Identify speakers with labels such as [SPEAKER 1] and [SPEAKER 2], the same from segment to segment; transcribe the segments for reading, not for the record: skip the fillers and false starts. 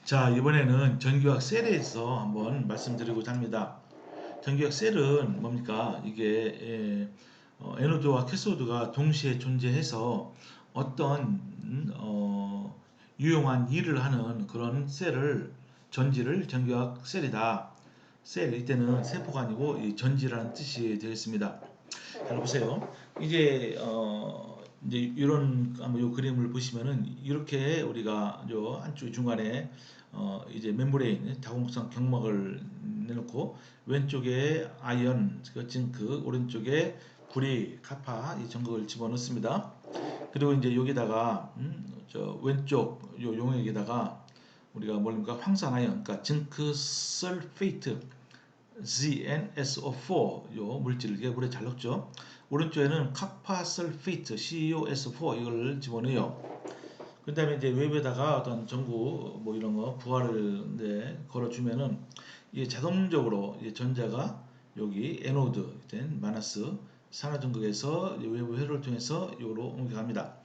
[SPEAKER 1] 자, 이번에는 전기화학 셀에 대해서 한번 말씀드리고자 합니다. 전기화학 셀은 뭡니까? 이게 에노드와 캐소드가 동시에 존재해서 어떤 유용한 일을 하는 그런 셀을 전지를 전기화학 셀이다. 셀 이때는 세포가 아니고 이 전지라는 뜻이 되겠습니다. 잘 보세요. 이제 이런 한번 요 그림을 보시면은 이렇게 우리가 요 한쪽 중간에 이제 멤브레인 다공성 경막을 내놓고 왼쪽에 아이언 그 징크 오른쪽에 구리 카파 이 전극을 집어넣습니다. 그리고 이제 여기다가 저 왼쪽 요 용액에다가 우리가 뭡니까 황산아연 그러니까 징크 설페이트 ZnSO4 요 물질을 이게 물에 잘 녹죠. 오른쪽에는 카파설페이트 COS4 이걸 집어넣어요. 그 다음에 이제 외부에다가 어떤 전구 뭐 이런 거 부하를 이제 걸어주면은 이게 자동적으로 이제 전자가 여기 에노드 된 마이너스 산화전극에서 외부 회로를 통해서 여기로 옮겨갑니다.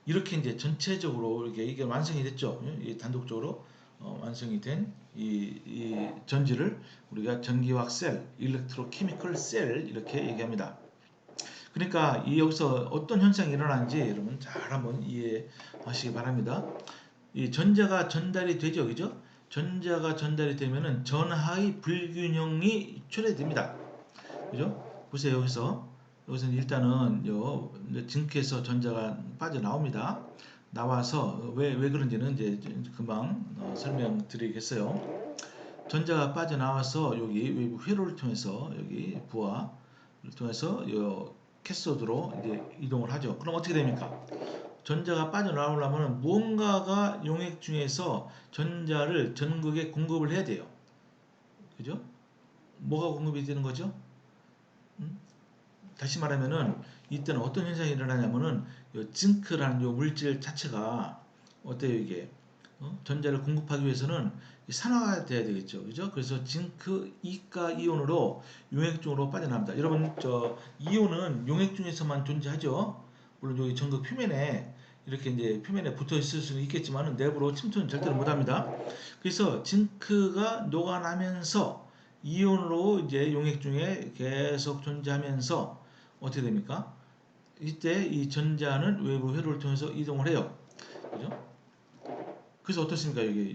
[SPEAKER 1] 이렇게 이제 전체적으로 이게 완성이 됐죠. 이 단독적으로 완성이 된 이 전지를 우리가 전기화학 셀, 일렉트로케미컬 셀 이렇게 얘기합니다. 그러니까 이 여기서 어떤 현상이 일어나는지 여러분 잘 한번 이해하시기 바랍니다. 이 전자가 전달이 되죠, 그죠? 전자가 전달이 되면은 전하의 불균형이 초래됩니다. 그죠? 보세요, 여기서 일단은 요 징크에서 전자가 빠져나옵니다. 나와서 왜 그런지는 이제 금방 설명드리겠어요. 전자가 빠져나와서 여기 외부 회로를 통해서 여기 부하를 통해서 요 캐소드로 이제 이동을 하죠. 그럼 어떻게 됩니까? 전자가 빠져나오려면 무언가가 용액 중에서 전자를 전극에 공급을 해야 돼요. 그죠? 뭐가 공급이 되는 거죠? 다시 말하면은 이때는 어떤 현상이 일어나냐면은 요 징크라는 요 물질 자체가 어때요 이게 전자를 공급하기 위해서는 산화가 돼야 되겠죠, 그죠? 그래서 징크 이가 이온으로 용액 중으로 빠져나갑니다. 여러분 저 이온은 용액 중에서만 존재하죠. 물론 여기 전극 표면에 이렇게 이제 표면에 붙어 있을 수는 있겠지만 내부로 침투는 절대로 못합니다. 그래서 징크가 녹아나면서 이온으로 이제 용액 중에 계속 존재하면서 어떻게 됩니까? 이때 이 전자는 외부 회로를 통해서 이동을 해요. 그죠? 그래서 어떻습니까? 여기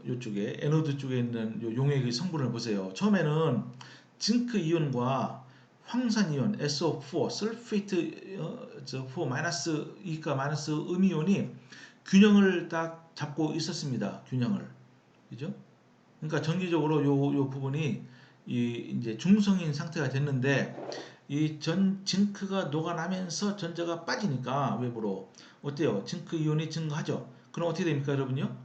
[SPEAKER 1] 요쪽에 에노드 쪽에 있는 요 용액의 성분을 보세요. 처음에는 징크 이온과 황산 이온 SO4 설페이트 4 마이너스 이가 마이너스 음이온이 균형을 딱 잡고 있었습니다. 균형을. 그죠? 그러니까 전기적으로 요 부분이 이제 중성인 상태가 됐는데 이 징크가 녹아나면서 전자가 빠지니까 외부로 어때요? 징크 이온이 증가하죠. 그럼 어떻게 됩니까, 여러분요?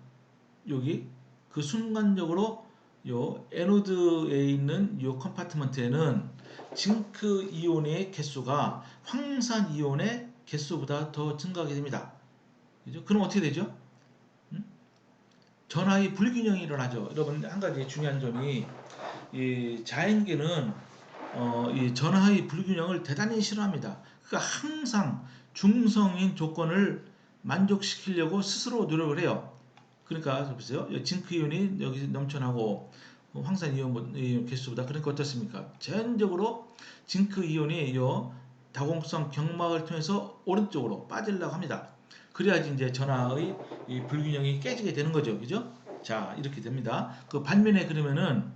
[SPEAKER 1] 여기 그 순간적으로 요 에노드에 있는 요 컴파트먼트에는 징크 이온의 개수가 황산 이온의 개수보다 더 증가하게 됩니다. 그죠? 그럼 어떻게 되죠? 전하의 불균형이 일어나죠. 여러분 한 가지 중요한 점이 이 자연계는 이 전하의 불균형을 대단히 싫어합니다. 그러니까 항상 중성인 조건을 만족시키려고 스스로 노력을 해요. 그러니까 보세요. 징크 이온이 여기 넘쳐나고 황산 이온 개수보다 그러니까 어떻습니까? 자연적으로 징크 이온이 요 다공성 경막을 통해서 오른쪽으로 빠지려고 합니다. 그래야지 이제 전하의 이 불균형이 깨지게 되는 거죠. 그죠? 자, 이렇게 됩니다. 그 반면에 그러면은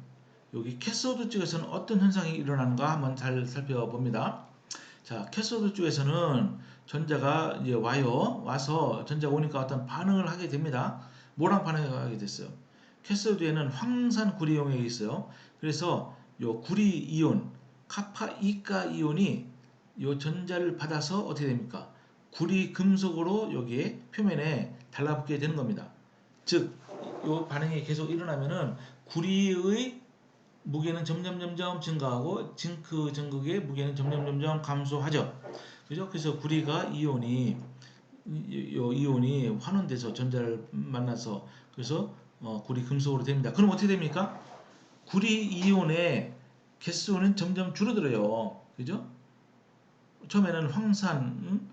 [SPEAKER 1] 여기 캐소드 쪽에서는 어떤 현상이 일어나는가 한번 잘 살펴봅니다. 자, 캐소드 쪽에서는 전자가 이제 와서 전자가 오니까 어떤 반응을 하게 됩니다. 뭐랑 반응을 하게 됐어요? 캐소드에는 황산 구리 용액이 있어요. 그래서 요 구리 이온, 카파 이가 이온이 요 전자를 받아서 어떻게 됩니까? 구리 금속으로 여기에 표면에 달라붙게 되는 겁니다. 즉, 요 반응이 계속 일어나면은 구리의 무게는 점점 증가하고 징크 전극의 무게는 점점 감소하죠. 그죠? 그래서 구리가 이온이 환원돼서 전자를 만나서 그래서 구리 금속으로 됩니다. 그럼 어떻게 됩니까? 구리 이온의 개수는 점점 줄어들어요. 그죠? 처음에는 황산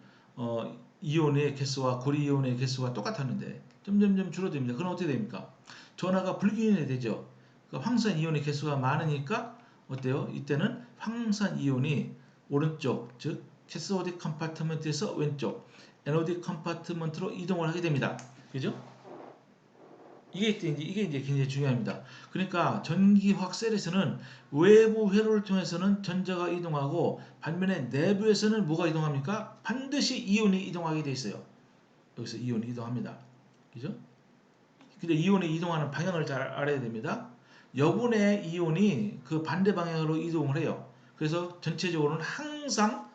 [SPEAKER 1] 이온의 개수와 구리 이온의 개수가 똑같았는데 점점점 줄어듭니다. 그럼 어떻게 됩니까? 전하가 불균형이 되죠. 그러니까 황산 이온의 개수가 많으니까 어때요? 이때는 황산 이온이 오른쪽, 즉 캐소딕 컴파트먼트에서 왼쪽 에노딕 컴파트먼트로 이동을 하게 됩니다. 그죠? 이게 이제 굉장히 중요합니다. 그러니까 전기화학 셀에서는 외부 회로를 통해서는 전자가 이동하고 반면에 내부에서는 뭐가 이동합니까? 반드시 이온이 이동하게 돼 있어요. 여기서 이온이 이동합니다. 그죠? 근데 이온이 이동하는 방향을 잘 알아야 됩니다. 여분의 이온이 그 반대 방향으로 이동을 해요. 그래서 전체적으로는 항상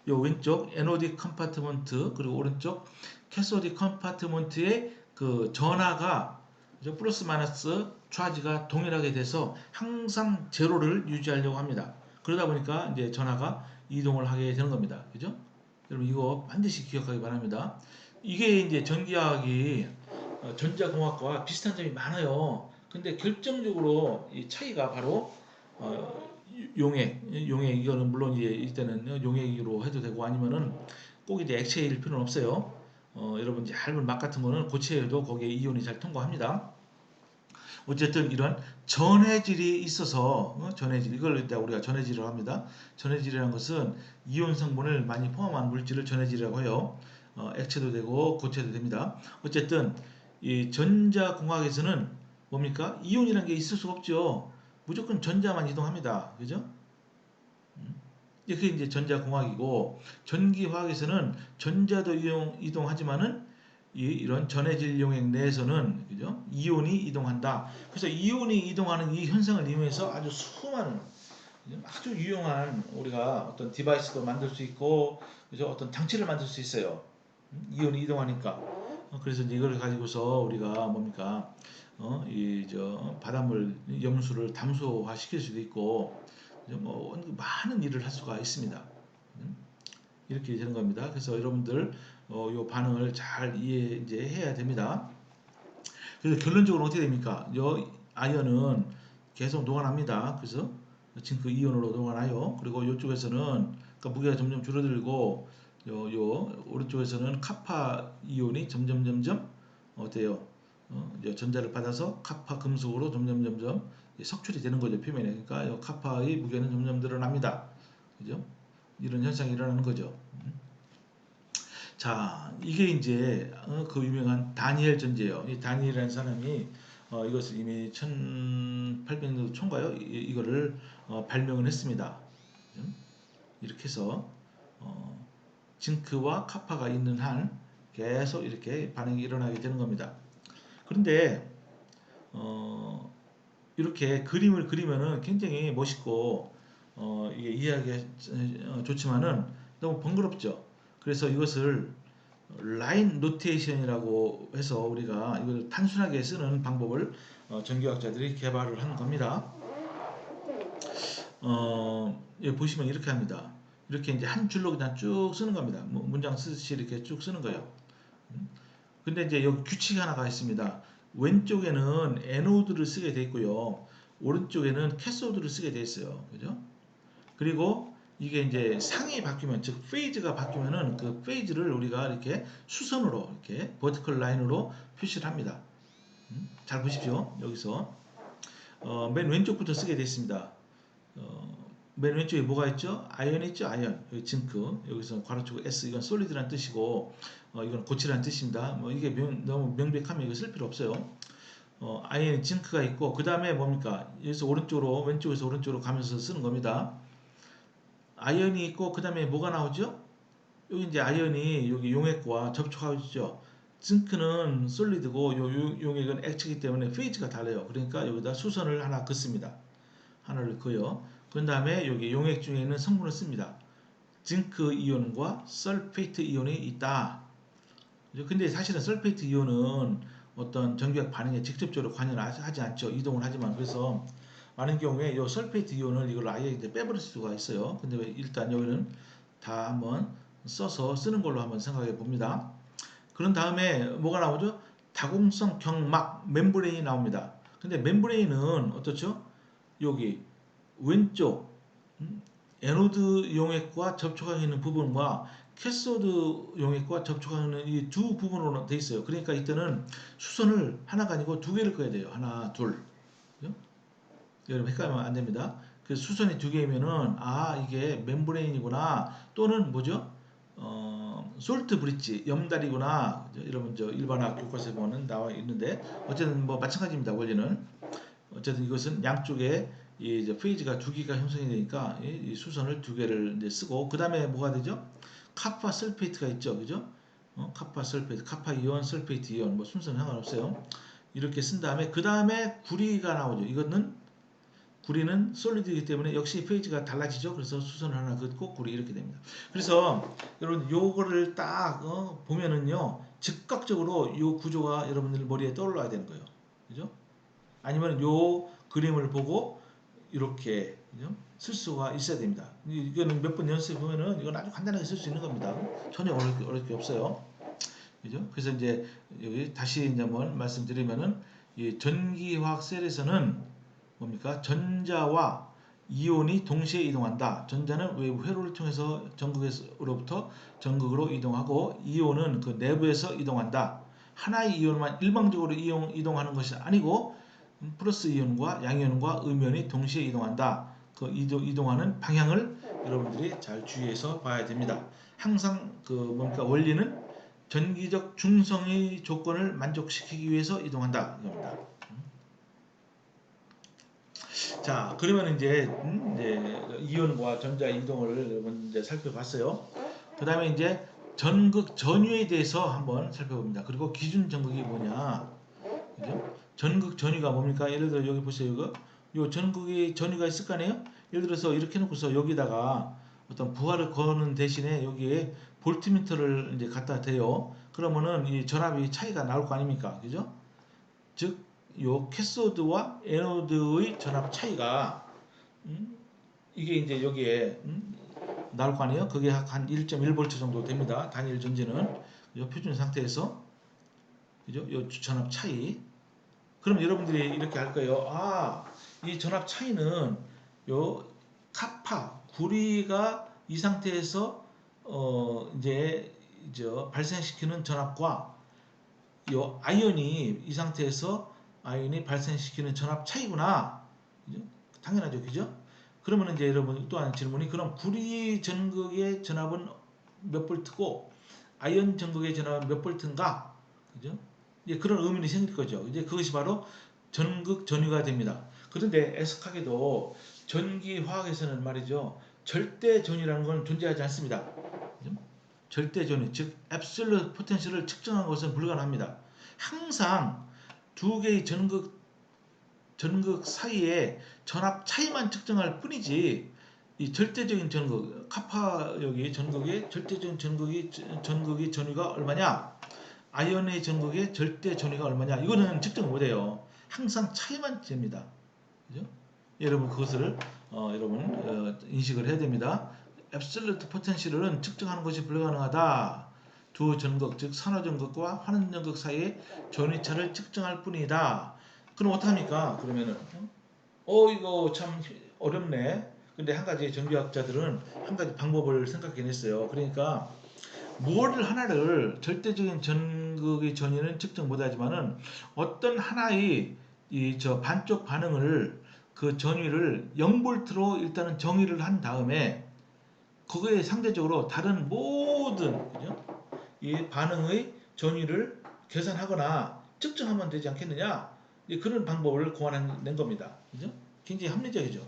[SPEAKER 1] 요 왼쪽 에노딕 컴파트먼트 그리고 오른쪽 캐소딕 컴파트먼트의 그 전하가 플러스 마이너스 차지가 동일하게 돼서 항상 제로를 유지하려고 합니다. 그러다 보니까 이제 전하가 이동을 하게 되는 겁니다. 그죠? 여러분 이거 반드시 기억하기 바랍니다. 이게 이제 전기화학이 전자공학과 비슷한 점이 많아요. 근데 결정적으로 이 차이가 바로 용액 이거는 물론 이제 이때는 용액으로 해도 되고 아니면은 꼭 이제 액체일 필요는 없어요. 여러분 이제 얇은 막 같은 거는 고체해도 거기에 이온이 잘 통과합니다. 어쨌든 이런 전해질이 있어서 전해질 이걸 일단 우리가 전해질이라고 합니다. 전해질이라는 것은 이온 성분을 많이 포함한 물질을 전해질이라고 해요. 액체도 되고 고체도 됩니다. 어쨌든 이 전자공학에서는 뭡니까? 이온이라는 게 있을 수가 없죠. 무조건 전자만 이동합니다. 그죠? 그게 이제 전자공학이고 전기화학에서는 전자도 이동하지만은 이런 전해질 용액 내에서는 그죠? 이온이 이동한다. 그래서 이온이 이동하는 이 현상을 이용해서 아주 수많은 아주 유용한 우리가 어떤 디바이스도 만들 수 있고 그죠? 어떤 장치를 만들 수 있어요. 이온이 이동하니까. 그래서 이걸 가지고서 우리가 뭡니까? 이 저 바닷물 염수를 담소화 시킬 수도 있고 뭐 많은 일을 할 수가 있습니다. 이렇게 되는 겁니다. 그래서 여러분들 요 반응을 잘 이해 이제 해야 됩니다. 그래서 결론적으로 어떻게 됩니까? 요 아연은 계속 녹아납니다. 그래서 징크 이온으로 녹아나요. 그리고 이쪽에서는 그러니까 무게가 점점 줄어들고 요 오른쪽에서는 카파 이온이 점점 어때요? 전자를 받아서 카파 금속으로 점점 석출이 되는 거죠 표면에. 그러니까 요 카파의 무게는 점점 늘어납니다. 그죠? 이런 현상이 일어나는 거죠. 자, 이게 이제 그 유명한 다니엘 전제예요. 이 다니엘이라는 사람이 이것을 이미 1800년도 초인가요? 이거를 발명을 했습니다. 이렇게 해서 어, 징크와 카파가 있는 한 계속 이렇게 반응이 일어나게 되는 겁니다. 그런데 어, 이렇게 그림을 그리면은 굉장히 멋있고 이게 이해하기 좋지만은 너무 번거롭죠. 그래서 이것을 라인 노테이션이라고 해서 우리가 이걸 단순하게 쓰는 방법을 전기학자들이 개발을 한 겁니다. 여기 보시면 이렇게 합니다. 이렇게 이제 한 줄로 그냥 쭉 쓰는 겁니다. 문장 쓰듯이 이렇게 쭉 쓰는 거예요. 근데 이제 여기 규칙이 하나가 있습니다. 왼쪽에는 에노드를 쓰게 돼 있고요. 오른쪽에는 캐소드를 쓰게 돼 있어요. 그죠? 그리고 이게 이제 상이 바뀌면 즉 페이즈가 바뀌면은 그 페이즈를 우리가 이렇게 수선으로 이렇게 버티컬 라인으로 표시를 합니다. 잘 보십시오. 여기서 맨 왼쪽부터 쓰게 되어 있습니다. 맨 왼쪽에 뭐가 있죠? 아연 있죠? 아연. 여기 징크. 여기서 괄호치고 S 이건 솔리드라는 뜻이고 이건 고치라는 뜻입니다. 뭐 이게 너무 명백하면 이거 쓸 필요 없어요. 아연 징크가 있고 그 다음에 뭡니까? 여기서 오른쪽으로 왼쪽에서 오른쪽으로 가면서 쓰는 겁니다. 아연이 있고 그 다음에 뭐가 나오죠? 여기 이제 아연이 여기 용액과 접촉하고 있죠. 징크는 솔리드고 용액은 액체이기 때문에 페이지가 달라요. 그러니까 여기다 수선을 하나 긋습니다. 하나를 그어요. 그 다음에 여기 용액 중에 있는 성분을 씁니다. 징크 이온과 설페이트 이온이 있다. 근데 사실은 설페이트 이온은 어떤 전기학 반응에 직접적으로 관여하지 않죠. 이동을 하지만 그래서 많은 경우에 이 설페이트 이온을 이걸 아예 이제 빼버릴 수가 있어요. 근데 일단 여기는 다 한번 써서 쓰는 걸로 한번 생각해 봅니다. 그런 다음에 뭐가 나오죠? 다공성 경막 멤브레인이 나옵니다. 근데 멤브레인은 어떻죠? 여기 왼쪽 에노드 용액과 접촉하고 있는 부분과 캐소드 용액과 접촉하는 이 두 부분으로 돼 있어요. 그러니까 이때는 수선을 하나가 아니고 두 개를 꺼야 돼요. 하나, 둘. 그죠? 여러분 헷갈리면 안 됩니다. 그 수선이 두 개면은 이게 멤브레인이구나 또는 뭐죠? 솔트 브릿지 염다리구나. 여러분 저 일반학 교과서에 보면 나와 있는데 어쨌든 뭐 마찬가지입니다. 원리는 어쨌든 이것은 양쪽에 이 이제 페이지가 두 개가 형성이 되니까 이 수선을 두 개를 이제 쓰고 그 다음에 뭐가 되죠? 카파 설페이트가 있죠, 그죠? 카파 설페이트, 카파 이온, 설페이트 이온 뭐 순서는 상관없어요. 이렇게 쓴 다음에 그 다음에 구리가 나오죠. 이거는 구리는 솔리드이기 때문에 역시 페이지가 달라지죠. 그래서 수선을 하나 긋고 구리 이렇게 됩니다. 그래서 여러분 요거를 딱 보면은요 즉각적으로 요 구조가 여러분들 머리에 떠올라야 되는 거예요. 그죠? 아니면 요 그림을 보고 이렇게 그죠? 쓸 수가 있어야 됩니다. 이거는 몇 번 연습해 보면은 이건 아주 간단하게 쓸 수 있는 겁니다. 전혀 어려울 게 없어요. 그죠? 그래서 이제 여기 다시 이제 한번 말씀드리면은 이 전기화학 셀에서는 뭡니까? 전자와 이온이 동시에 이동한다. 전자는 외부 회로를 통해서 전극으로부터 전극으로 이동하고 이온은 그 내부에서 이동한다. 하나의 이온만 일방적으로 이동하는 것이 아니고 플러스 이온과 양이온과 음이온이 동시에 이동한다. 그 이동하는 방향을 여러분들이 잘 주의해서 봐야 됩니다. 항상 그 뭡니까? 원리는 전기적 중성의 조건을 만족시키기 위해서 이동한다. 이겁니다. 자, 그러면 이제 이온과 전자 이동을 여러분 이제 살펴봤어요. 그 다음에 이제 전극 전위에 대해서 한번 살펴봅니다. 그리고 기준 전극이 뭐냐? 그죠? 전극 전위가 뭡니까? 예를 들어 여기 보세요. 이거 요 전극의 전위가 있을 거 아니에요? 예를 들어서 이렇게 놓고서 여기다가 어떤 부하를 거는 대신에 여기에 볼트미터를 이제 갖다 대요. 그러면은 이 전압이 차이가 나올 거 아닙니까? 그죠? 즉, 요 캐소드와 에노드의 전압 차이가 이게 이제 여기에 나올 거 아니에요? 그게 한 1.1V 정도 됩니다. 단일 전지는 요 표준 상태에서 그죠? 요 전압 차이. 그럼 여러분들이 이렇게 할 거예요. 이 전압 차이는 요 카파 구리가 이 상태에서 이제 발생시키는 전압과 요 아이온이 이 상태에서 아이온이 발생시키는 전압 차이구나. 그죠? 당연하죠, 그죠? 그러면 이제 여러분 또 한 질문이 그럼 구리 전극의 전압은 몇 볼트고 아이온 전극의 전압은 몇 볼트인가? 그죠? 이제 그런 의문이 생길 거죠. 이제 그것이 바로 전극 전위가 됩니다. 그런데 애석하게도 전기 화학에서는 말이죠. 절대 전위라는 건 존재하지 않습니다. 그죠? 절대 전위, 즉 absolute potential을 측정한 것은 불가능합니다. 항상 두 개의 전극 사이에 전압 차이만 측정할 뿐이지 이 절대적인 전극, 카파 여기 전극의 절대적인 전극의 전위가 얼마냐? 아이온의 전극의 절대 전위가 얼마냐? 이거는 측정 못해요. 항상 차이만 잽니다. 그죠? 여러분 그것을 여러분 인식을 해야 됩니다. 앱솔루트 포텐셜은 측정하는 것이 불가능하다. 두 전극 즉 산화전극과 환원전극 사이의 전위차를 측정할 뿐이다. 그럼 어떡합니까? 그러면은 이거 참 어렵네. 근데 한 가지 전기학자들은 한 가지 방법을 생각해냈어요. 그러니까 무엇을 하나를 절대적인 전극의 전위는 측정 못하지만은 어떤 하나의 이 반쪽 반응을 그 전위를 0볼트로 일단은 정의를 한 다음에 그거에 상대적으로 다른 모든 그죠? 이 반응의 전위를 계산하거나 측정하면 되지 않겠느냐? 그런 방법을 고안낸 겁니다. 그죠? 굉장히 합리적이죠.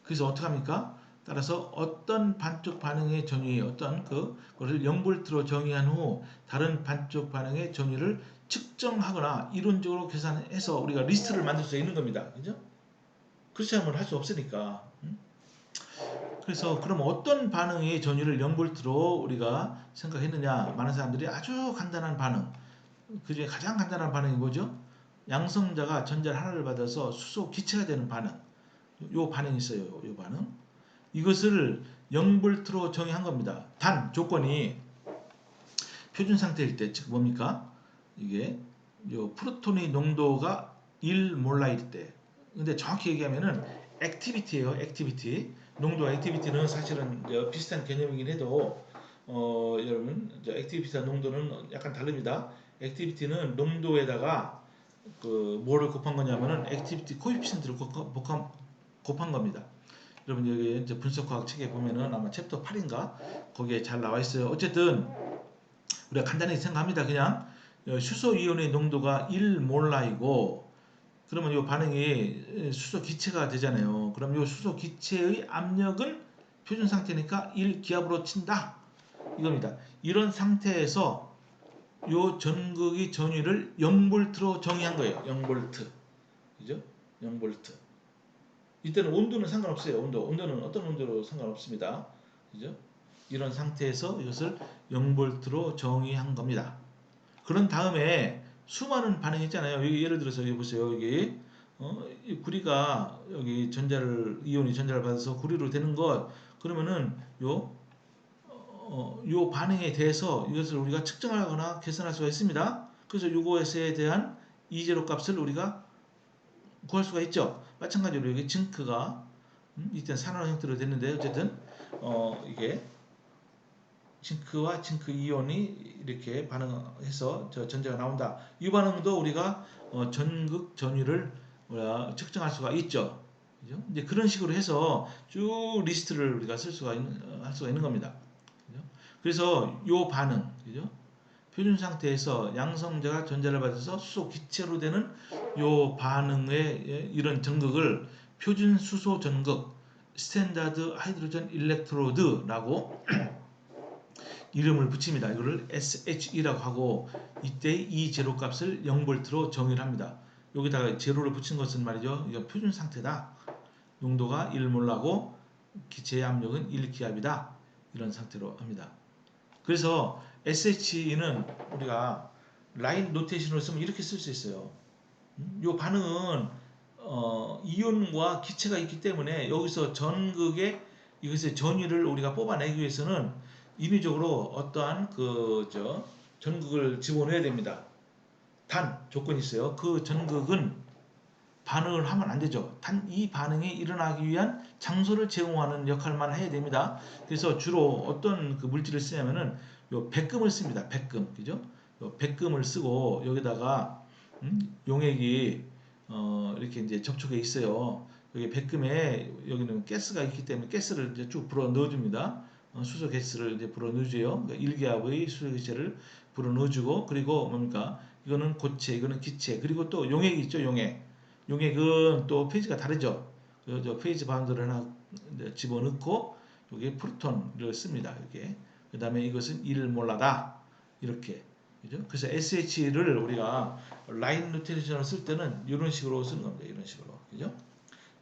[SPEAKER 1] 그래서 어떻게 합니까? 따라서 어떤 반쪽 반응의 전위 어떤 그것을 0볼트로 정의한 후 다른 반쪽 반응의 전위를 측정하거나 이론적으로 계산해서 우리가 리스트를 만들 수 있는 겁니다. 그죠? 그렇지 않으면 할 수 없으니까. 그래서 그럼 어떤 반응의 전위를 0볼트로 우리가 생각했느냐? 많은 사람들이 아주 간단한 반응. 그 중에 가장 간단한 반응이 뭐죠? 양성자가 전자를 하나를 받아서 수소 기체가 되는 반응. 요 반응이 있어요. 요 반응. 이것을 0볼트로 정의한 겁니다. 단 조건이 표준 상태일 때, 즉 뭡니까? 이게 요 프로톤의 농도가 1몰라일 때. 근데 정확히 얘기하면은 액티비티예요. 액티비티. 농도 액티비티는 사실은 비슷한 개념이긴 해도 여러분 액티비티와 농도는 약간 다릅니다. 액티비티는 농도에다가 그 뭐를 곱한 거냐면은 액티비티 코에피션트를 곱한 겁니다. 여러분 여기 이제 분석과학 책에 보면은 아마 챕터 8인가 거기에 잘 나와 있어요. 어쨌든 우리가 간단히 생각합니다. 그냥 수소 이온의 농도가 1몰라이고 그러면 이 반응이 수소 기체가 되잖아요. 그럼 이 수소 기체의 압력은 표준 상태니까 1기압으로 친다. 이겁니다. 이런 상태에서 이 전극의 전위를 0볼트로 정의한 거예요. 0볼트. 그죠? 0볼트. 이때는 온도는 상관없어요. 온도는 어떤 온도로 상관없습니다. 그죠? 이런 상태에서 이것을 0볼트로 정의한 겁니다. 그런 다음에 수많은 반응이 있잖아요. 여기 예를 들어서 여기 보세요. 여기 이 구리가 여기 이온이 전자를 받아서 구리로 되는 것 그러면은 요 반응에 대해서 이것을 우리가 측정하거나 계산할 수가 있습니다. 그래서 요것에 대한 이제로 값을 우리가 구할 수가 있죠. 마찬가지로 여기 징크가 이때 산화 형태로 됐는데 어쨌든 이게 징크와 징크 이온이 이렇게 반응해서 저 전자가 나온다. 이 반응도 우리가 전극 전위를 측정할 수가 있죠. 그죠? 이제 그런 식으로 해서 쭉 리스트를 우리가 할 수가 있는 겁니다. 그죠? 그래서 요 반응, 그죠? 표준 상태에서 양성자가 전자를 받아서 수소 기체로 되는 요 반응의 이런 전극을 표준 수소 전극, 스탠다드 하이드로전 일렉트로드라고 이름을 붙입니다. 이거를 SHE라고 하고 이때 이 제로 값을 0볼트로 정의를 합니다. 여기다가 제로를 붙인 것은 말이죠. 이거 표준 상태다. 농도가 1몰라고 기체의 압력은 1기압이다. 이런 상태로 합니다. 그래서 SHE는 우리가 라인 노테이션으로 쓰면 이렇게 쓸 수 있어요. 이 반응은 이온과 기체가 있기 때문에 여기서 전극의 이것의 전위를 우리가 뽑아내기 위해서는 인위적으로 어떠한 전극을 집어넣어야 됩니다. 단 조건이 있어요. 그 전극은 반응을 하면 안 되죠. 단 이 반응이 일어나기 위한 장소를 제공하는 역할만 해야 됩니다. 그래서 주로 어떤 그 물질을 쓰냐면은 요 백금을 씁니다. 백금, 그죠? 요 백금을 쓰고 여기다가 용액이 이렇게 이제 접촉해 있어요. 여기 백금에 여기는 가스가 있기 때문에 가스를 이제 쭉 불어 넣어줍니다. 수소 가스를 이제 불어 넣어줘요. 그러니까 1기압의 수소 기체를 불어 넣어주고 그리고 뭡니까? 이거는 고체, 이거는 기체, 그리고 또 용액이 있죠, 용액. 용액은 또 페이지가 다르죠. 저 페이지 바운드를 하나 집어넣고 여기 프로톤을 씁니다. 이게 그 다음에 이것은 1몰라다 이렇게 그죠? 그래서 SH를 우리가 라인 노테이션을 쓸 때는 이런 식으로 쓰는 겁니다. 이런 식으로 그죠?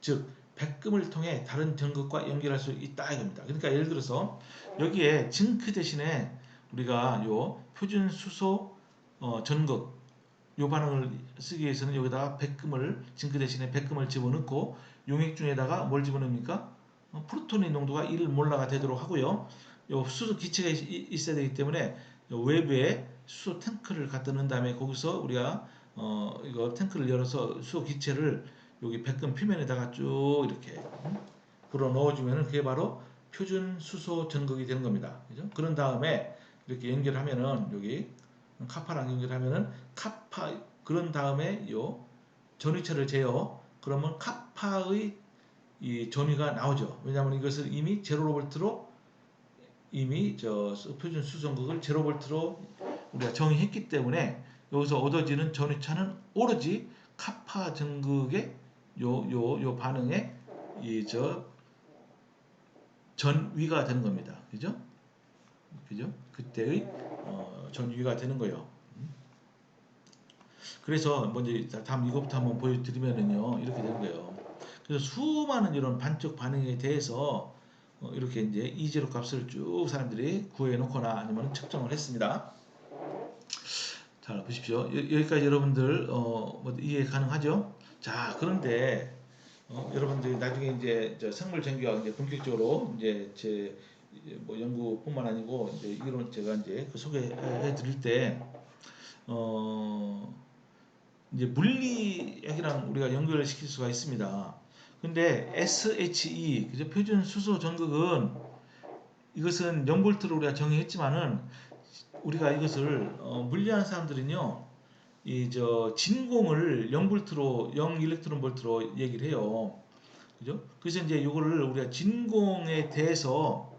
[SPEAKER 1] 즉 백금을 통해 다른 전극과 연결할 수 있다 이겁니다. 그러니까 예를 들어서 여기에 징크 대신에 우리가 요 표준 수소 전극 요 반응을 쓰기 위해서는 여기다가 백금을 징크 대신에 백금을 집어넣고 용액 중에다가 뭘 집어넣습니까? 프로톤의 농도가 1몰라가 되도록 하고요. 요 수소 기체가 있어야 되기 때문에 외부에 수소 탱크를 갖다 넣은 다음에 거기서 우리가 이거 탱크를 열어서 수소 기체를 여기 백금 표면에다가 쭉 이렇게 불어 넣어주면은 그게 바로 표준 수소 전극이 되는 겁니다. 그죠? 그런 다음에 이렇게 연결하면은 여기 카파랑 연결하면은 카파 그런 다음에 요 전위체를 재요. 그러면 카파의 이 전위가 나오죠. 왜냐하면 이것을 이미 제로볼트로 이미 표준 수전극을 제로볼트로 우리가 정의했기 때문에 여기서 얻어지는 전위차는 오로지 카파 전극의 요 반응에 전위가 되는 겁니다. 그죠? 그죠? 그때의 전위가 되는 거예요. 그래서 먼저 다음 이것부터 한번 보여드리면은요 이렇게 되는 거예요. 그래서 수많은 이런 반쪽 반응에 대해서 이렇게 이제 이제로 값을 쭉 사람들이 구해 놓거나 아니면 측정을 했습니다. 자 보십시오. 여기까지 여러분들 뭐 이해 가능하죠? 자 그런데 여러분들이 나중에 이제 생물 전기학 이제 본격적으로 이제 제 뭐 연구뿐만 아니고 이제 이론 제가 이제 그 소개해 드릴 때 이제 물리학이랑 우리가 연결을 시킬 수가 있습니다. 근데 SHE 그죠? 표준 수소 전극은 이것은 0볼트로 우리가 정의했지만은 우리가 이것을 물리하는 사람들은요. 이 저 진공을 0볼트로 0 일렉트론 볼트로 얘기를 해요. 그죠? 그래서 이제 이거를 우리가 진공에 대해서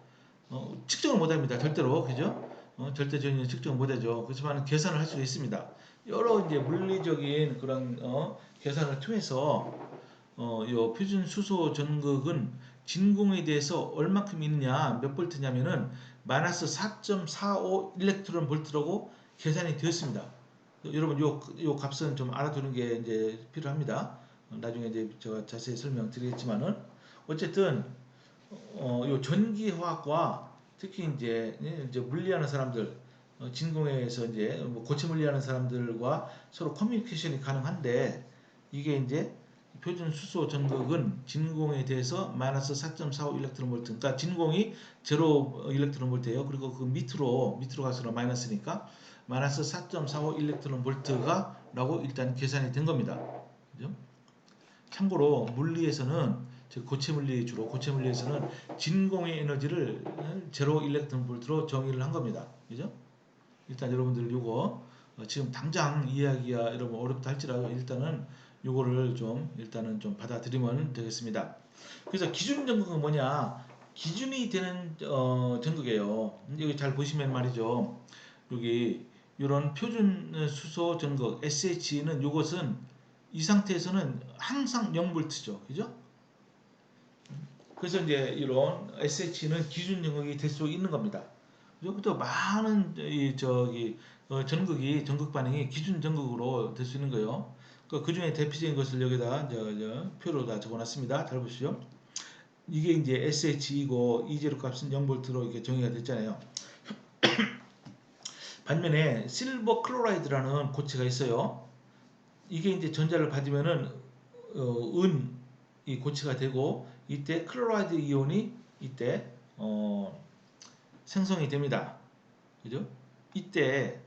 [SPEAKER 1] 측정을 못 합니다. 절대로. 그죠? 절대적인 측정을 못 하죠. 그렇지만 계산을 할 수 있습니다. 여러 이제 물리적인 그런 계산을 통해서 요 표준 수소 전극은 진공에 대해서 얼마큼 있느냐 몇 볼트냐면은 마이너스 4.45 일렉트론 볼트라고 계산이 되었습니다. 여러분 요 값은 좀 알아두는 게 이제 필요합니다. 나중에 이제 제가 자세히 설명드리겠지만은 어쨌든 요 전기화학과 특히 이제 물리하는 사람들 진공에서 이제 뭐 고체 물리하는 사람들과 서로 커뮤니케이션이 가능한데 이게 이제 표준 수소 전극은 진공에 대해서 마이너스 4.45 일렉트론 볼트 그러니까 진공이 제로 일렉트론 볼트예요. 그리고 그 밑으로 갈수록 마이너스니까 마이너스 4.45 일렉트론 볼트가 라고 일단 계산이 된 겁니다. 그죠? 참고로 물리에서는 즉 고체 물리 주로 고체 물리에서는 진공의 에너지를 제로 일렉트론 볼트로 정의를 한 겁니다. 그죠? 일단 여러분들 요거 지금 당장 이해하기가 여러분 어렵다 할지라도 일단은 요거를 좀 일단은 좀 받아들이면 되겠습니다. 그래서 기준 전극은 뭐냐? 기준이 되는 전극이에요. 여기 잘 보시면 말이죠. 여기 이런 표준 수소 전극 SH는 요것은 이 상태에서는 항상 0볼트죠. 그죠? 그래서 이제 이런 SH는 기준 전극이 될 수 있는 겁니다. 여기부터 많은 이 저기 전극이 전극 반응이 기준 전극으로 될 수 있는 거예요. 그 중에 대표적인 것을 여기다 표로 다 적어놨습니다. 잘 보시죠. 이게 이제 SH이고 E0 값은 0볼트로 이렇게 정의가 됐잖아요. 반면에 실버 클로라이드라는 고체가 있어요. 이게 이제 전자를 받으면은 이 고체가 되고 이때 클로라이드 이온이 이때 생성이 됩니다. 그죠? 이때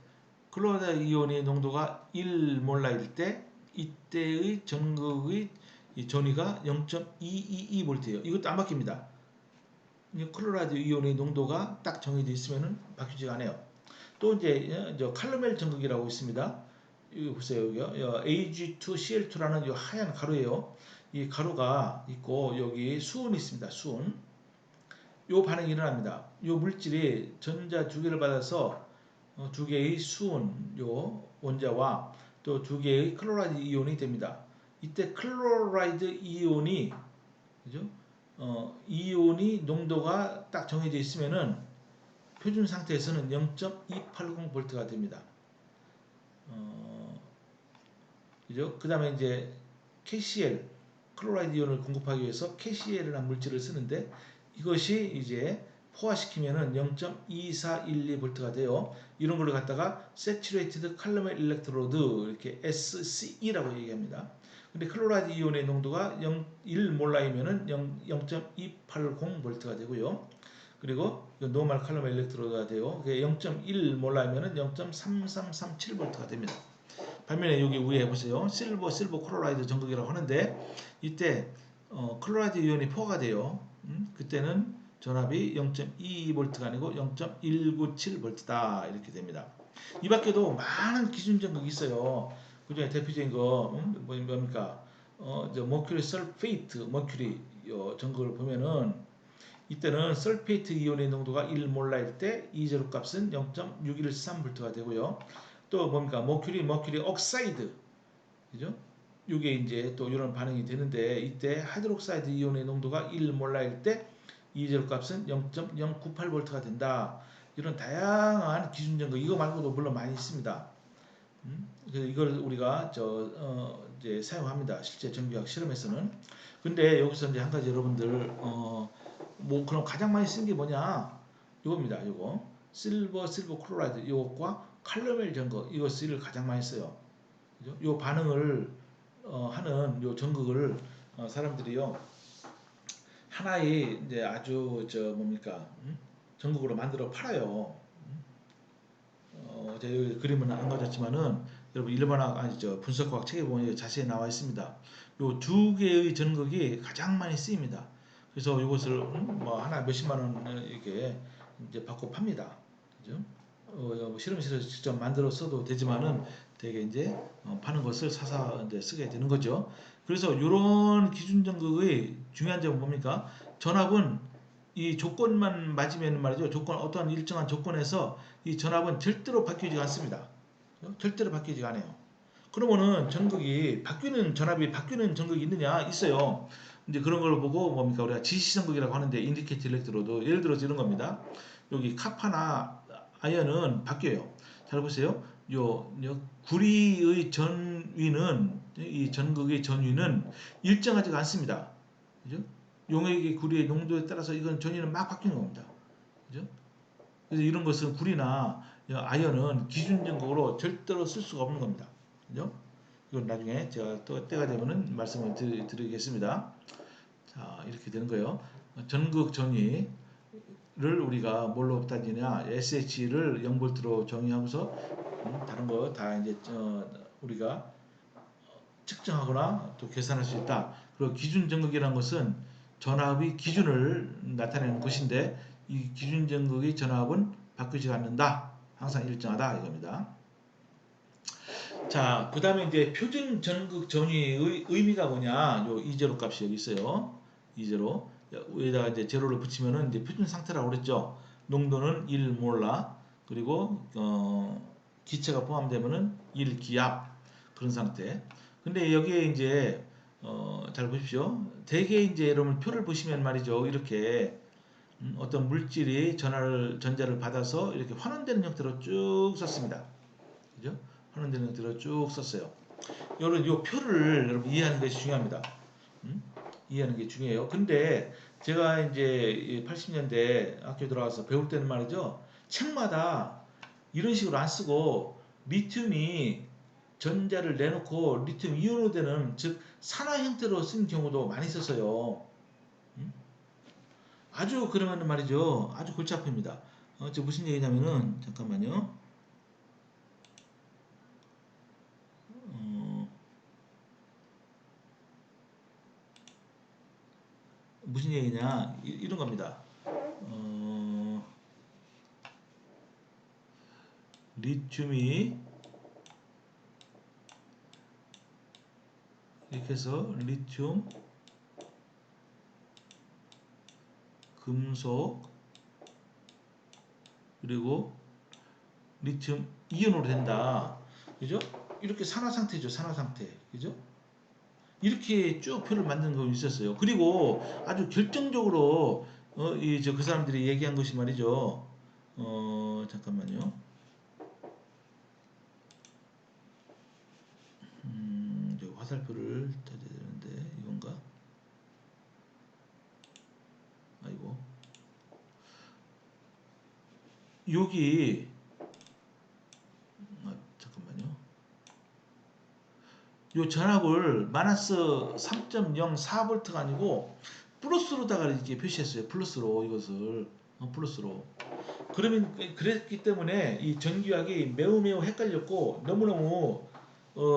[SPEAKER 1] 클로라이드 이온의 농도가 1몰라일 때 이때의 전극의 전위가 0.222V예요. 이것도 안 바뀝니다. 클로라이드 이온의 농도가 딱 정해져 있으면 바뀌지 않아요. 또 이제 칼로멜 전극이라고 있습니다. 여기 보세요. 여기요. Ag2Cl2라는 이 하얀 가루예요. 이 가루가 있고 여기 수은이 있습니다. 수은. 요 반응이 일어납니다. 요 물질이 전자 두 개를 받아서 두 개의 수은 요 원자와 또 두 개의 클로라이드 이온이 됩니다. 이때 클로라이드 이온이 그죠? 이온이 농도가 딱 정해져 있으면은 표준 상태에서는 0.280V가 됩니다. 그죠? 그 다음에 이제 KCl, 클로라이드 이온을 공급하기 위해서 KCl이라는 물질을 쓰는데 이것이 이제 포화시키면은 0.2412V가 돼요. 이런 걸로 갖다가 Saturated Caramel Electrode 이렇게 SCE라고 얘기합니다. 근데 클로라이드 이온의 농도가 1몰라이면은 0.280V가 되고요. 그리고 노멀 칼럼 일렉트로드가 돼요. 0.1몰라이면은 0.3337V가 됩니다. 반면에 여기 위에 보세요. 실버 클로라이드 전극이라고 하는데 이때 클로라이드 이온이 포화가 돼요. 그때는 전압이 0.22V가 아니고 0.197V다 이렇게 됩니다. 이 밖에도 많은 기준 전극이 있어요. 그중에 대표적인 거 뭡니까? 머큐리 설페이트 머큐리 전극을 보면은 이때는 설페이트 이온의 농도가 1몰라일 때 E0 값은 0.613V가 되고요. 또 뭡니까? 머큐리 옥사이드. 그죠? 이게 이제 또 이런 반응이 되는데 이때 하이드록사이드 이온의 농도가 1몰라일 때 E0 값은 0.098V가 된다. 이런 다양한 기준 전극 이거 말고도 물론 많이 있습니다. 그래서 이걸 우리가 이제 사용합니다. 실제 전기학 실험에서는. 근데 여기서 이제 한 가지 여러분들 뭐 그럼 가장 많이 쓴 게 뭐냐? 이겁니다. 이거 실버 클로라이드 이것과 칼로멜 전극 이것을 가장 많이 써요. 그죠? 요 반응을 하는 요 전극을 사람들이요 하나의 이제 아주 뭡니까 전극으로 만들어 팔아요. 제가 여기 그림은 안 가졌지만은 여러분 일반학 아니죠 분석과학 책에 보면 자세히 나와 있습니다. 요 두 개의 전극이 가장 많이 쓰입니다. 그래서 이것을 뭐 하나 몇십만 원 이렇게 이제 받고 팝니다. 그죠? 실험실에서 직접 만들어 써도 되지만은 되게 이제 파는 것을 사서 이제 쓰게 되는 거죠. 그래서 이런 기준 전극의 중요한 점은 뭡니까? 전압은 이 조건만 맞으면 말이죠. 조건 어떠한 일정한 조건에서 이 전압은 절대로 바뀌지 않습니다. 절대로 바뀌지 않아요. 그러면은 전극이 바뀌는 전압이 바뀌는 전극이 있느냐? 있어요. 이제 그런 걸 보고 뭡니까? 우리가 지시전극이라고 하는데 인디케이터 일렉트로드 예를 들어서 이런 겁니다. 여기 카파나 아연은 바뀌어요. 잘 보세요. 요 구리의 전위는 이 전극의 전위는 일정하지가 않습니다. 그죠? 용액의 구리의 농도에 따라서 이건 전위는 막 바뀌는 겁니다. 그죠? 그래서 이런 것은 구리나 아연은 기준 전극으로 절대로 쓸 수가 없는 겁니다. 그죠? 이건 나중에 제가 또 때가 되면은 말씀을 드리겠습니다. 자, 이렇게 되는 거예요. 전극 전위를 우리가 뭘로 따지냐? SH를 0볼트로 정의하고서 다른 거 다 이제 우리가 측정하거나 또 계산할 수 있다. 그리고 기준 전극이라는 것은 전압의 기준을 나타내는 것인데 이 기준 전극의 전압은 바뀌지 않는다. 항상 일정하다 이겁니다. 자, 그 다음에 이제 표준 전극 전위의 의미가 뭐냐? 요 이제로 값이 여기 있어요. 이제로. 여기다가 이제 제로를 붙이면은 이제 표준 상태라고 그랬죠. 농도는 1몰라. 그리고 기체가 포함되면은 1기압. 그런 상태. 근데 여기에 이제 잘 보십시오. 대개 이제 여러분 표를 보시면 말이죠. 이렇게 어떤 물질이 전자를 받아서 이렇게 환원되는 형태로 쭉 썼습니다. 그죠? 환원되는 형태로 쭉 썼어요. 요 표를 여러분 이해하는 것이 중요합니다. 이해하는 게 중요해요. 근데 제가 이제 80년대 학교 들어와서 배울 때는 말이죠. 책마다 이런 식으로 안 쓰고 리튬이 전자를 내놓고 리튬 이온화되는 즉 산화 형태로 쓴 경우도 많이 있었어요. 아주 그러면 말이죠. 아주 골치 아픕니다. 저 무슨 얘기냐면은 잠깐만요. 무슨 얘기냐 이런 겁니다. 리튬이 이렇게 해서 리튬, 금속, 그리고 리튬 이온으로 된다. 그죠? 이렇게 산화 상태죠. 산화 상태. 그죠? 이렇게 쭉 표를 만든 거 있었어요. 그리고 아주 결정적으로 그 사람들이 얘기한 것이 말이죠. 잠깐만요. 화살표를 찾아야 되는데 이건가? 아이고. 여기 잠깐만요. 요 전압을 마이너스 3.04V가 아니고 플러스로다가 이렇게 표시했어요. 플러스로 이것을 플러스로. 그러면 그랬기 때문에 이 전기학이 매우 매우 헷갈렸고 너무너무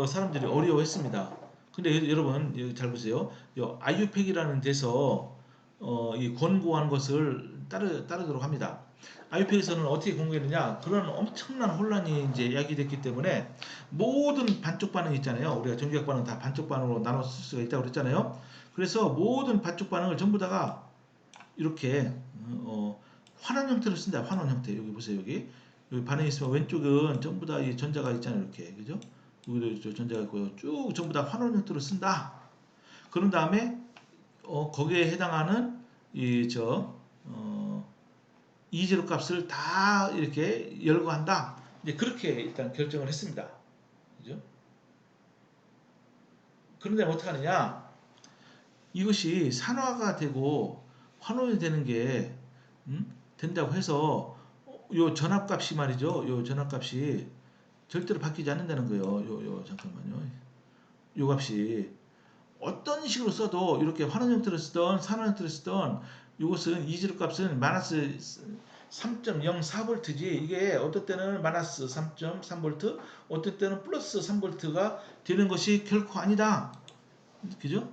[SPEAKER 1] 사람들이 어려워했습니다. 근데 여러분 여기 잘 보세요. 요 IUPAC이라는 데서 이 권고한 것을 따르도록 합니다. IUPAC에서는 어떻게 공개했느냐? 그런 엄청난 혼란이 이제 야기됐기 때문에 모든 반쪽 반응 있잖아요. 우리가 전기학 반응 다 반쪽 반응으로 나눠 쓸 수가 있다고 그랬잖아요. 그래서 모든 반쪽 반응을 전부 다가 이렇게 환원 형태로 쓴다. 환원 형태. 여기 보세요. 여기 반응이 있으면 왼쪽은 전부 다 이 전자가 있잖아요. 이렇게. 그죠? 여기도 전자가 있고 쭉 전부 다 환원 형태로 쓴다. 그런 다음에 거기에 해당하는 이제로 값을 다 이렇게 열거한다. 이제 그렇게 일단 결정을 했습니다. 그죠? 그런데 어떻게 하느냐? 이것이 산화가 되고 환원이 되는 게 된다고 해서 요 전압값이 말이죠. 요 전압값이 절대로 바뀌지 않는다는 거예요. 잠깐만요. 요 값이 어떤 식으로 써도 이렇게 환원 형태로 쓰던 산화 형태로 쓰던 이것은 이지로 값은 마이너스 3.04V지. 이게 어떨 때는 마이너스 3.3V, 어떨 때는 플러스 3V가 되는 것이 결코 아니다. 그죠?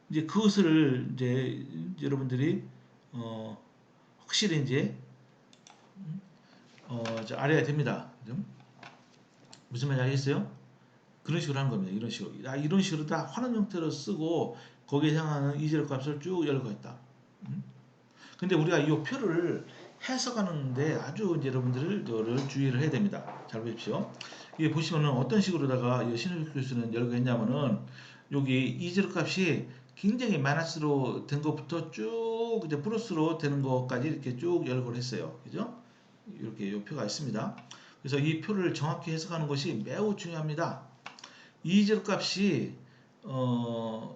[SPEAKER 1] 이제 그것을 이제 여러분들이 확실히 이제 알아야 됩니다. 그죠? 무슨 말인지 알겠어요? 그런 식으로 하는 겁니다. 이런 식으로. 이런 식으로 다 환원 형태로 쓰고 거기에 해당하는 이재료 값을 쭉 열고 있다. 근데 우리가 이 표를 해석하는데 아주 이제 여러분들을 주의를 해야 됩니다. 잘 보십시오. 이게 보시면은 어떤 식으로다가 이 신호식 교수는 열고 했냐면은 여기 이재료 값이 굉장히 마이너스로 된 것부터 쭉 이제 플러스로 되는 것까지 이렇게 쭉 열고 했어요. 그죠? 이렇게 이 표가 있습니다. 그래서 이 표를 정확히 해석하는 것이 매우 중요합니다. 이재료 값이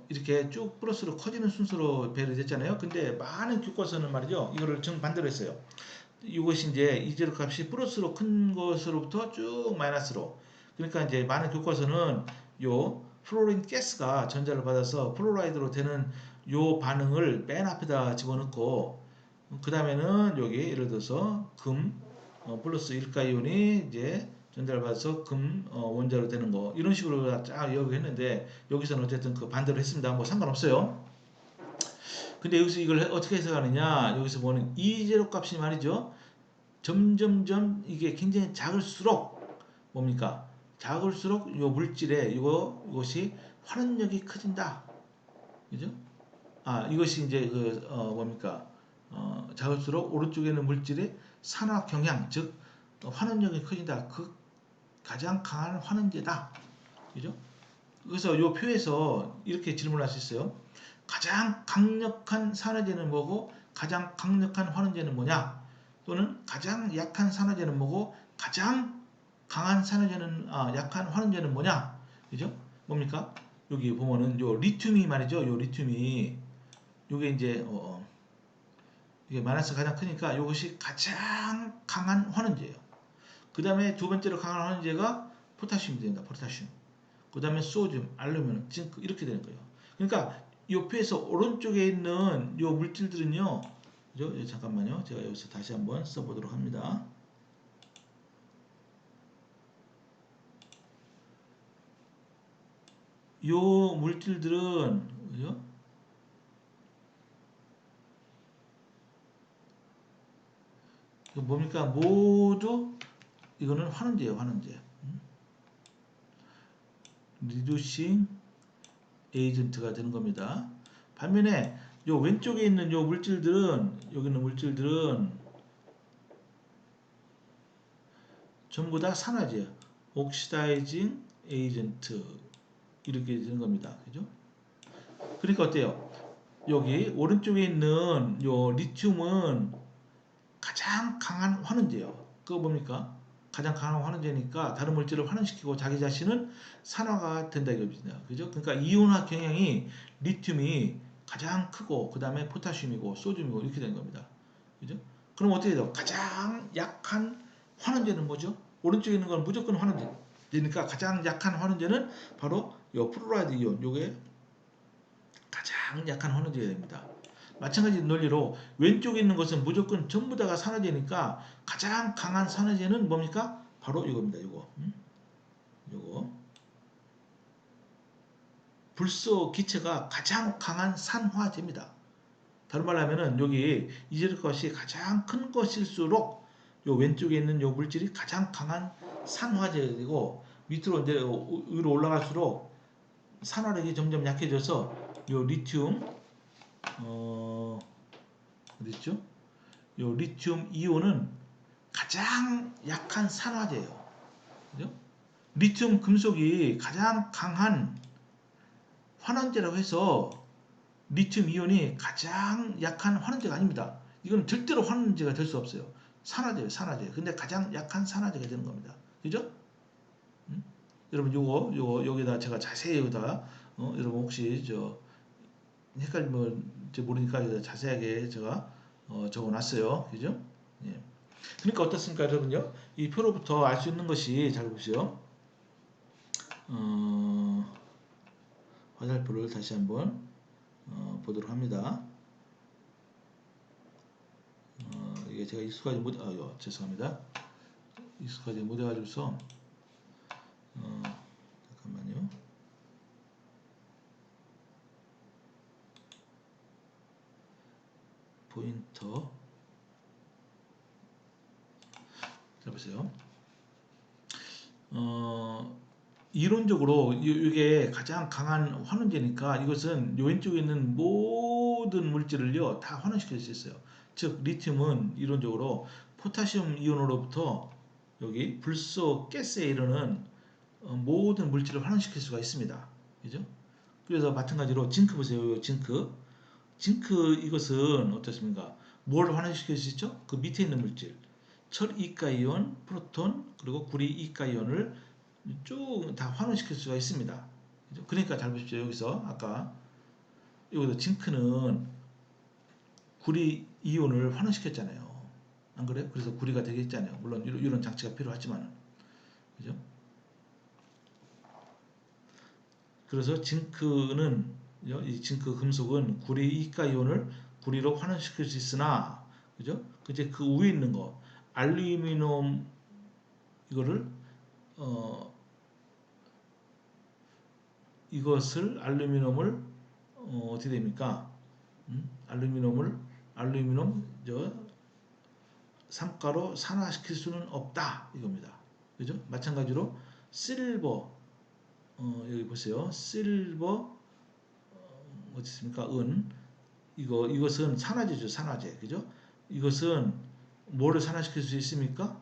[SPEAKER 1] 이렇게 쭉 플러스로 커지는 순서로 배열됐잖아요. 근데 많은 교과서는 말이죠. 이거를 정반대로 했어요. 이것이 이제 이재료 값이 플러스로 큰 것으로부터 쭉 마이너스로. 그러니까 이제 많은 교과서는 요 플로린 가스가 전자를 받아서 플로라이드로 되는 요 반응을 맨 앞에다 집어넣고 그 다음에는 여기 예를 들어서 금 플러스 일가이온이 이제 전자를 받아서 금 원자로 되는 거 이런 식으로 쫙 이야기했는데 여기서는 어쨌든 그 반대로 했습니다. 뭐 상관없어요. 근데 여기서 이걸 어떻게 해석하느냐? 여기서 보는 이재료 값이 말이죠. 점점점 이게 굉장히 작을수록 뭡니까? 작을수록 요 물질의 이것이 환원력이 커진다. 그죠? 이것이 이제 뭡니까? 작을수록 오른쪽에 있는 물질의 산화 경향, 즉 환원력이 커진다. 그 가장 강한 환원제다. 그죠? 그래서 이 표에서 이렇게 질문할 수 있어요. 가장 강력한 산화제는 뭐고 가장 강력한 환원제는 뭐냐? 또는 가장 약한 산화제는 뭐고 가장 강한 산화제는 약한 환원제는 뭐냐? 그죠? 뭡니까? 여기 보면은 요 리튬이 말이죠. 요 리튬이 요게 이제 이게 마이너스 가장 크니까 이것이 가장 강한 환원제예요. 그 다음에 두 번째로 강한 환원제가 포타슘이 됩니다. 포타슘. 그 다음에 소듐, 알루미늄, 징크 이렇게 되는 거예요. 그러니까 이 표에서 오른쪽에 있는 이 물질들은요. 그죠? 잠깐만요. 제가 여기서 다시 한번 써보도록 합니다. 이 물질들은 그죠? 뭡니까? 모두 이거는 환원제예요. 환원제. 리듀싱 에이전트가 되는 겁니다. 반면에 요 왼쪽에 있는 요 물질들은 여기 있는 물질들은 전부 다 산화제예요. 옥시다이징 에이전트 이렇게 되는 겁니다. 그죠? 그러니까 어때요? 여기 오른쪽에 있는 요 리튬은 가장 강한 환원제예요. 그거 뭡니까? 가장 강한 환원제니까 다른 물질을 환원시키고 자기 자신은 산화가 된다 이겁니다. 그죠? 그러니까 이온화 경향이 리튬이 가장 크고 그 다음에 포타슘이고 소듐이고 이렇게 되는 겁니다. 그죠? 그럼 어떻게 돼요? 가장 약한 환원제는 뭐죠? 오른쪽에 있는 건 무조건 환원제. 그러니까 가장 약한 환원제는 바로 요 플로라이드 이온 요게 가장 약한 환원제가 됩니다. 마찬가지 논리로 왼쪽에 있는 것은 무조건 전부 다가 산화제니까 가장 강한 산화제는 뭡니까? 바로 이겁니다. 요거 불소 기체가 가장 강한 산화제입니다. 다른 말로 하면은 여기 이질 것이 가장 큰 것일수록 요 왼쪽에 있는 요 물질이 가장 강한 산화제가 되고 밑으로 이제 위로 올라갈수록 산화력이 점점 약해져서 요 리튬 어딨죠? 요 리튬 이온은 가장 약한 산화제예요. 그죠? 리튬 금속이 가장 강한 환원제라고 해서 리튬 이온이 가장 약한 환원제가 아닙니다. 이건 절대로 환원제가 될 수 없어요. 산화제예요, 산화제. 근데 가장 약한 산화제가 되는 겁니다. 그죠? 여러분 요거 여기다 제가 자세히 여기다 여러분 혹시 헷갈리면 모르니까 여기다 자세하게 제가 적어놨어요. 그죠? 예. 그러니까 어떻습니까, 여러분요? 이 표로부터 알 수 있는 것이 잘 보세요. 화살표를 다시 한번 보도록 합니다. 이게 제가 익숙하지 못, 죄송합니다. 익숙하지 못해가지고서, 잠깐만요. 포인터. 자, 보세요. 이론적으로 이게 가장 강한 환원제니까 이것은 요 왼쪽에 있는 모든 물질을요 다 환원시킬 수 있어요. 즉 리튬은 이론적으로 포타시움 이온으로부터 여기 불소 가스에 이르는 모든 물질을 환원시킬 수가 있습니다. 그죠? 그래서 마찬가지로 징크 보세요. 징크 이것은 어떻습니까? 뭘 환원시킬 수 있죠? 그 밑에 있는 물질 철 이가이온, 프로톤, 그리고 구리 이가이온을 쭉 다 환원시킬 수가 있습니다. 그러니까 잘 보십시오. 여기서 아까 여기서 징크는 구리 이온을 환원시켰잖아요. 안 그래요? 그래서 구리가 되겠잖아요. 물론 이런 장치가 필요하지만은. 그죠? 그래서 이 징크 금속은 구리 이가이온을 구리로 환원시킬 수 있으나, 그죠? 이제 그 위에 있는 거 알루미늄 이거를 이것을 알루미늄을 어떻게 됩니까? 알루미늄 삼가로 산화시킬 수는 없다 이겁니다. 그죠? 마찬가지로 실버 여기 보세요. 실버 어디 있습니까? 은 이것은 산화제죠. 산화제. 그죠? 이것은 뭐를 산화시킬 수 있습니까?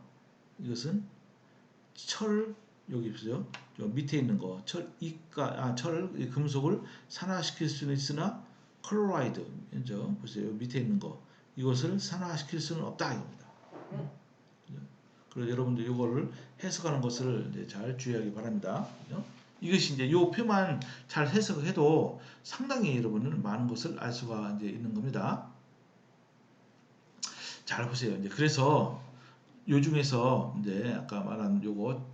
[SPEAKER 1] 이것은 철 여기 보세요. 저 밑에 있는 거 철 금속을 산화시킬 수는 있으나 클로라이드 먼저 보세요. 밑에 있는 거 이것을 산화시킬 수는 없다 이겁니다. 그래서 여러분들 이거를 해석하는 것을 이제 잘 주의하기 바랍니다. 그죠? 이것이 이제 요 표만 잘 해석해도 상당히 여러분은 많은 것을 알 수가 이제 있는 겁니다. 잘 보세요. 이제 그래서 요 중에서 이제 아까 말한 요거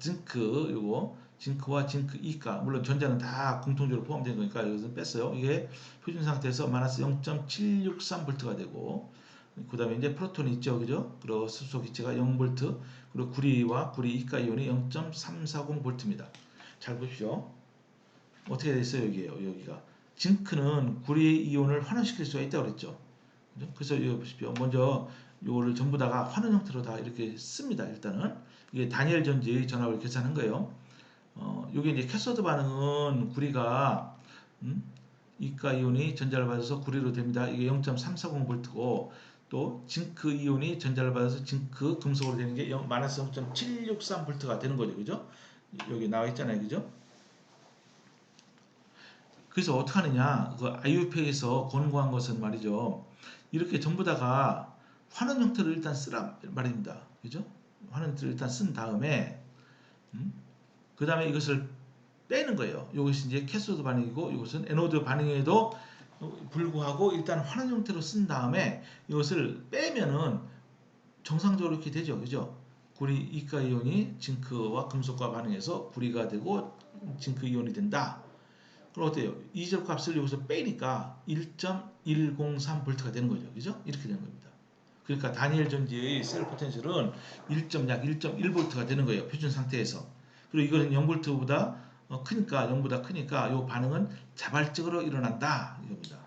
[SPEAKER 1] 징크와 징크 이가 물론 전자는 다 공통적으로 포함된 거니까 이것은 뺐어요. 이게 표준 상태에서 마이너스 0.763V가 되고 그 다음에 이제 프로톤이 있죠, 그죠? 그리고 수소 기체가 0V 그리고 구리와 구리 이가 이온이 0.340V입니다. 잘 보십시오. 어떻게 됐어요, 여기가 징크는 구리 이온을 환원시킬 수가 있다고 그랬죠. 그죠? 그래서 여기 보십시오. 먼저 요거를 전부 다가 환원 형태로 다 이렇게 씁니다. 일단은 이게 다니엘 전지의 전압을 계산한 거예요. 요게 이제 캐소드 반응은 구리가 이가 이온이 전자를 받아서 구리로 됩니다. 이게 0.340V고 또 징크 이온이 전자를 받아서 징크 금속으로 되는 게 마이너스 0.763V가 되는 거죠. 그죠? 여기 나와 있잖아요. 그죠? 그래서 어떻게 하느냐? 그 IUPA에서 권고한 것은 말이죠. 이렇게 전부 다가 환원 형태로 일단 쓰라 말입니다. 그죠? 환원 형태로 일단 쓴 다음에 그 다음에 이것을 빼는 거예요. 이것이 이제 캐소드 반응이고 이것은 에노드 반응에도 불구하고 일단 환원 형태로 쓴 다음에 이것을 빼면은 정상적으로 이렇게 되죠. 그죠? 구리 이가 이온이 징크와 금속과 반응해서 구리가 되고 징크 이온이 된다. 그럼 어때요? 이적 값을 여기서 빼니까 1.103V가 되는 거죠. 그죠? 이렇게 되는 겁니다. 그러니까 다니엘 전지의 셀 포텐셜은 약 1.1V가 되는 거예요. 표준 상태에서. 그리고 이거는 0V보다 크니까 0보다 크니까 이 반응은 자발적으로 일어난다 이겁니다.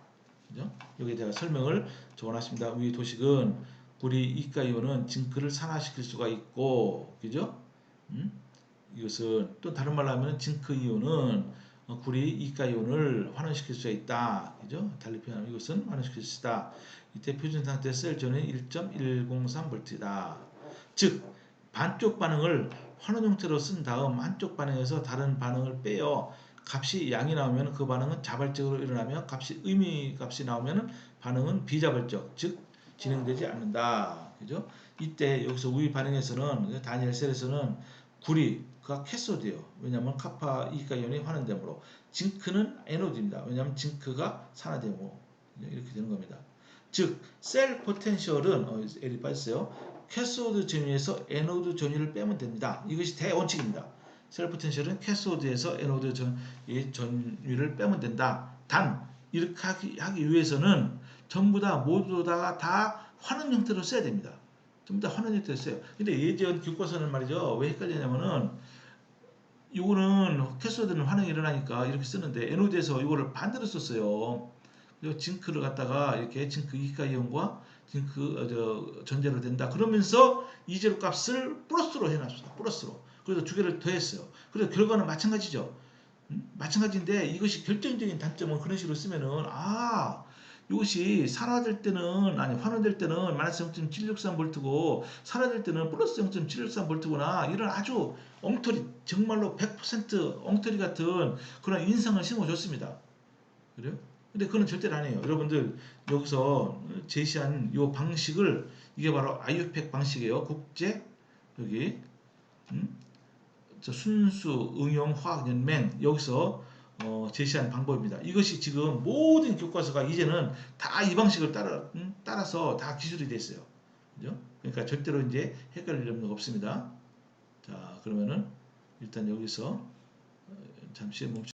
[SPEAKER 1] 그죠? 여기에 제가 설명을 적어놨습니다. 위의 도식은 구리 이가이온은 징크를 산화시킬 수가 있고, 그죠? 이것은 또 다른 말로 하면 징크 이온은 구리 이가이온을 환원시킬 수 있다. 그죠? 달리 표현하면 이것은 환원시킬 수 있다. 이때 표준 상태 셀 전은 1.103V다. 즉 반쪽 반응을 환원 형태로 쓴 다음 한쪽 반응에서 다른 반응을 빼요. 값이 양이 나오면 그 반응은 자발적으로 일어나며 의미 값이 나오면 반응은 비자발적, 즉 진행되지 않는다. 그죠? 이때 여기서 우위 반응에서는 다니엘 셀에서는 구리가 캐소드예요. 왜냐하면 카파 이가 이온이 환원되므로 징크는 에노드입니다. 왜냐하면 징크가 산화되므로 이렇게 되는 겁니다. 즉 셀 포텐셜은 L이 빠졌어요. 캐소드 전위에서 에노드 전위를 빼면 됩니다. 이것이 대원칙입니다. 셀 포텐셜은 캐소드에서 에노드 전위를 빼면 된다. 단 이렇게 하기 위해서는 전부 다 모두 다 환원 형태로 써야 됩니다. 좀 더 환원이 됐어요. 근데 예전 교과서는 말이죠. 왜 헷갈리냐면은 이거는 캐소드는 환원이 일어나니까 이렇게 쓰는데 에노드에서 이거를 반대로 썼어요. 그리고 징크를 갖다가 이렇게 징크 이가이온과 징크 전제로 된다. 그러면서 이제로 값을 플러스로 해놨습니다. 플러스로. 그래서 두 개를 더했어요. 그래서 결과는 마찬가지죠. 마찬가지인데 이것이 결정적인 단점은 그런 식으로 쓰면은 이것이 산화될 때는 아니 환원될 때는 마이너스 0.763V고 산화될 때는 플러스 0.763V구나 이런 아주 엉터리 정말로 100% 엉터리 같은 그런 인상을 심어줬습니다. 그래요? 근데 그건 절대로 아니에요. 여러분들 여기서 제시한 이 방식을 이게 바로 아이유팩 방식이에요. 국제 여기 음? 순수 응용 화학 연맹 여기서 제시한 방법입니다. 이것이 지금 모든 교과서가 이제는 다 이 방식을 따라서 다 기술이 됐어요. 그죠? 그러니까 절대로 이제 헷갈릴 필요는 없습니다. 자, 그러면은 일단 여기서 잠시 멈춰.